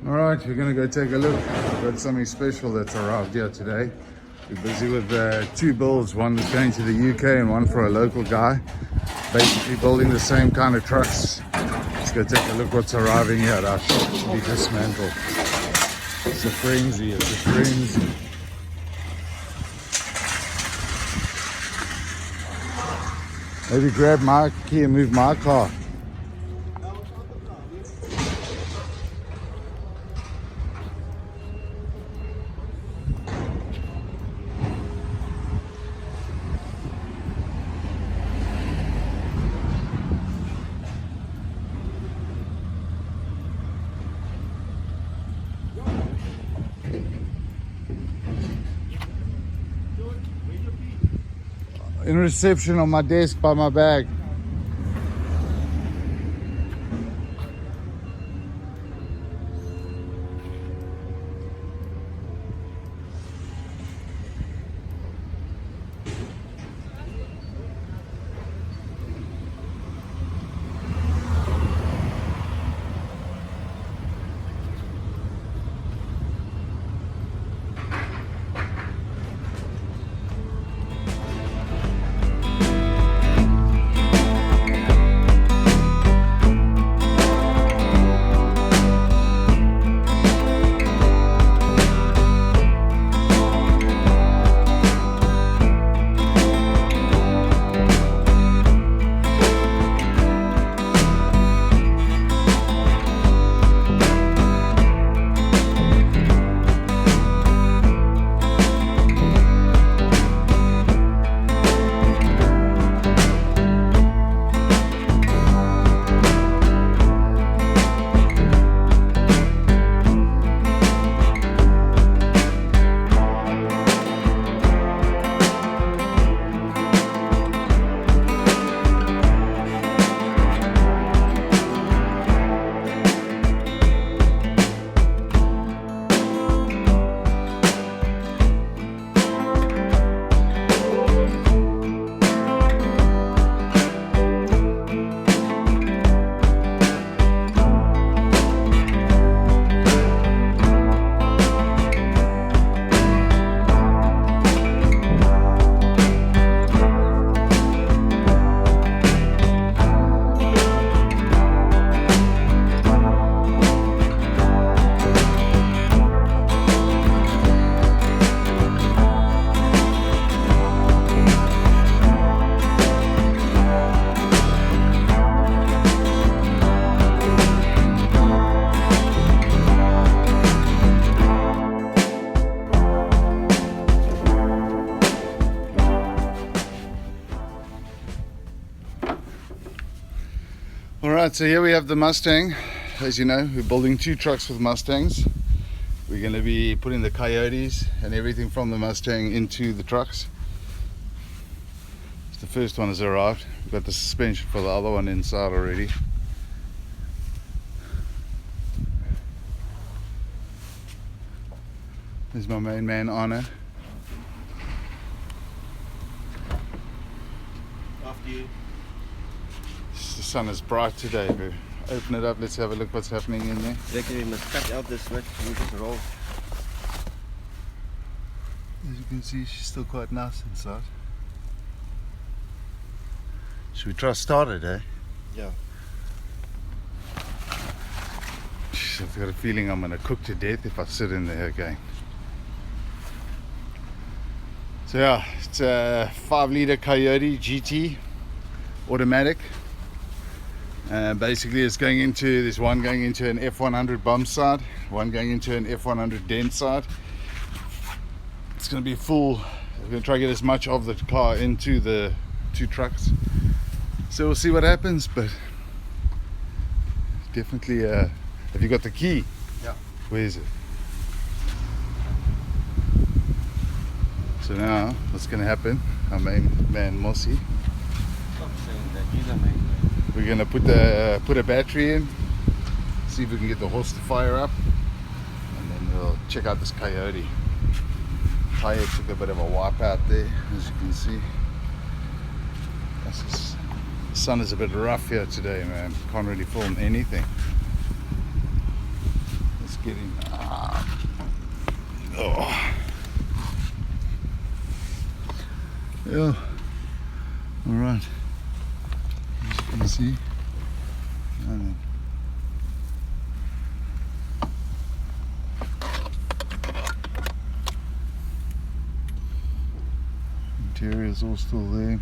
All right, we're gonna go take a look. We've got something special that's arrived here today. We're busy with two builds, one that's going to the UK and one for a local guy. Basically building the same kind of trucks. Let's go take a look what's arriving here at our shop to be dismantled. It's a frenzy, it's a frenzy. Maybe grab my key and move my car. In reception on my desk by my bag. Alright, so here we have the Mustang. As you know, we're building two trucks with Mustangs. We're going to be putting the Coyotes and everything from the Mustang into the trucks. The first one has arrived. We've got the suspension for the other one inside already. There's my main man, Anna. After you. The sun is bright today, bro. Open it up, let's have a look what's happening in there. Reckon we must cut out this switch and just roll. As you can see, she's still quite nice inside. Should we try start it, eh? Yeah. Jeez, I've got a feeling I'm gonna cook to death if I sit in there again. So yeah, it's a 5-liter Coyote GT automatic. Basically it's going into, there's one going into an F100 bump side, one going into an F100 Dentside. It's going to be full. We're going to try to get as much of the car into the two trucks. So we'll see what happens, but definitely, have you got the key? Yeah. Where is it? So now, what's going to happen? Our main man Mossy. Stop saying that, you're the main man. We're gonna put a battery in, see if we can get the horse to fire up, and then we'll check out this Coyote. Tire took a bit of a wipe out there, as you can see. The sun is a bit rough here today, man. Can't really film anything. Let's getting oh. Yeah. All right. As you can see. And interior's all still there.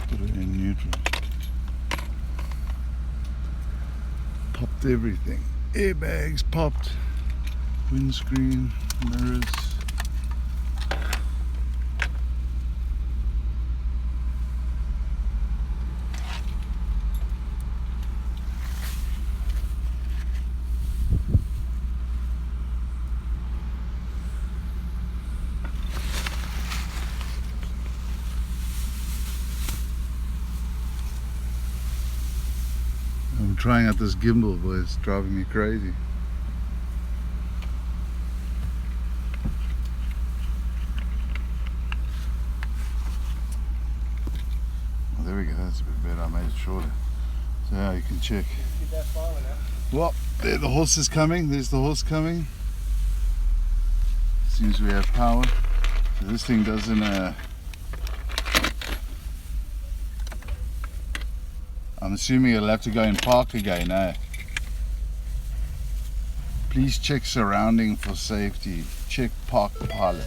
Put it in neutral. Popped everything. Airbags popped. Windscreen, mirrors. I'm trying out this gimbal, but it's driving me crazy. Oh, there we go, that's a bit better. I made it shorter. So now you can check. Get that far now. Well, there the horse is coming. There's the horse coming. Seems we have power. So this thing doesn't I'm assuming it'll have to go in park again, eh? Please check surrounding for safety. Check park pilot.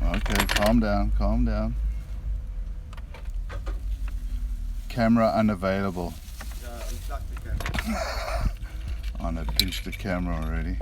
Okay, calm down, calm down. Camera unavailable. Unplug the camera. Oh no, pinched the camera already.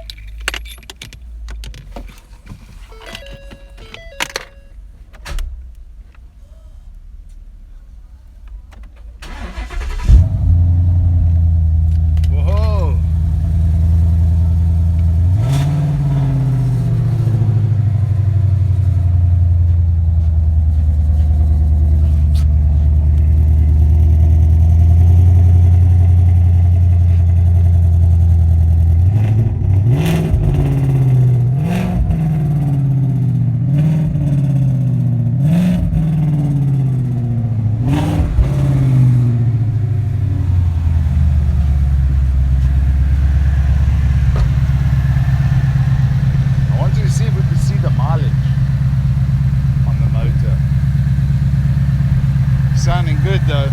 Sounding good though.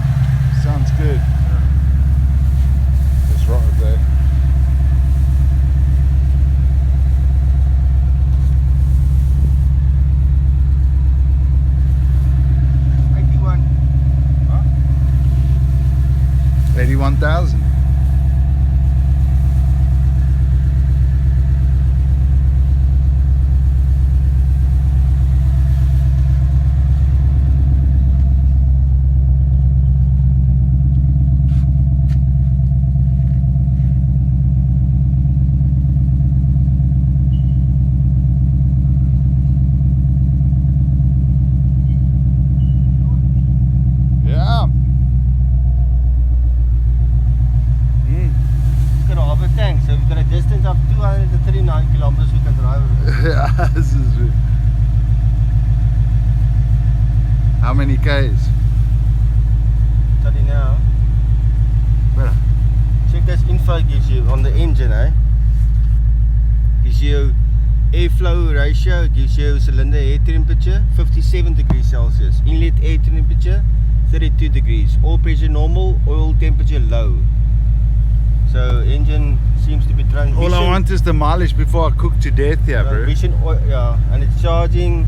Sounds good. That's right there. Huh? 81,000. So we've got a distance of 239 kilometers we can drive. Yeah, this is it. How many Ks? Tell you now. Better. Check this info gives you on the engine, eh? Gives you airflow ratio, gives you cylinder air temperature 57 degrees Celsius, inlet air temperature 32 degrees, oil pressure normal, oil temperature low. So engine seems to be transition. All I want is the mileage before I cook to death here, bro. Vision oil, yeah, and it's charging.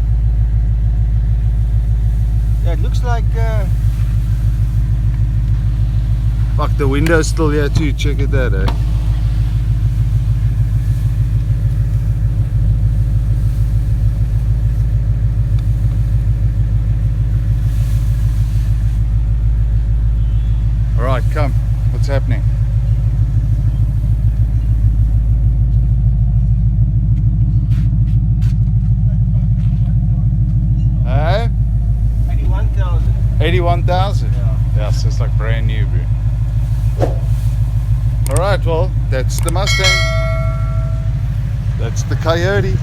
Yeah, it looks like. Fuck, the window's still here too. Check it out, eh? All right, come. What's happening? Hey? 81,000. 81,000? Yeah. Yeah, so it's like brand new, bro. Alright, well, that's the Mustang. That's the Coyote.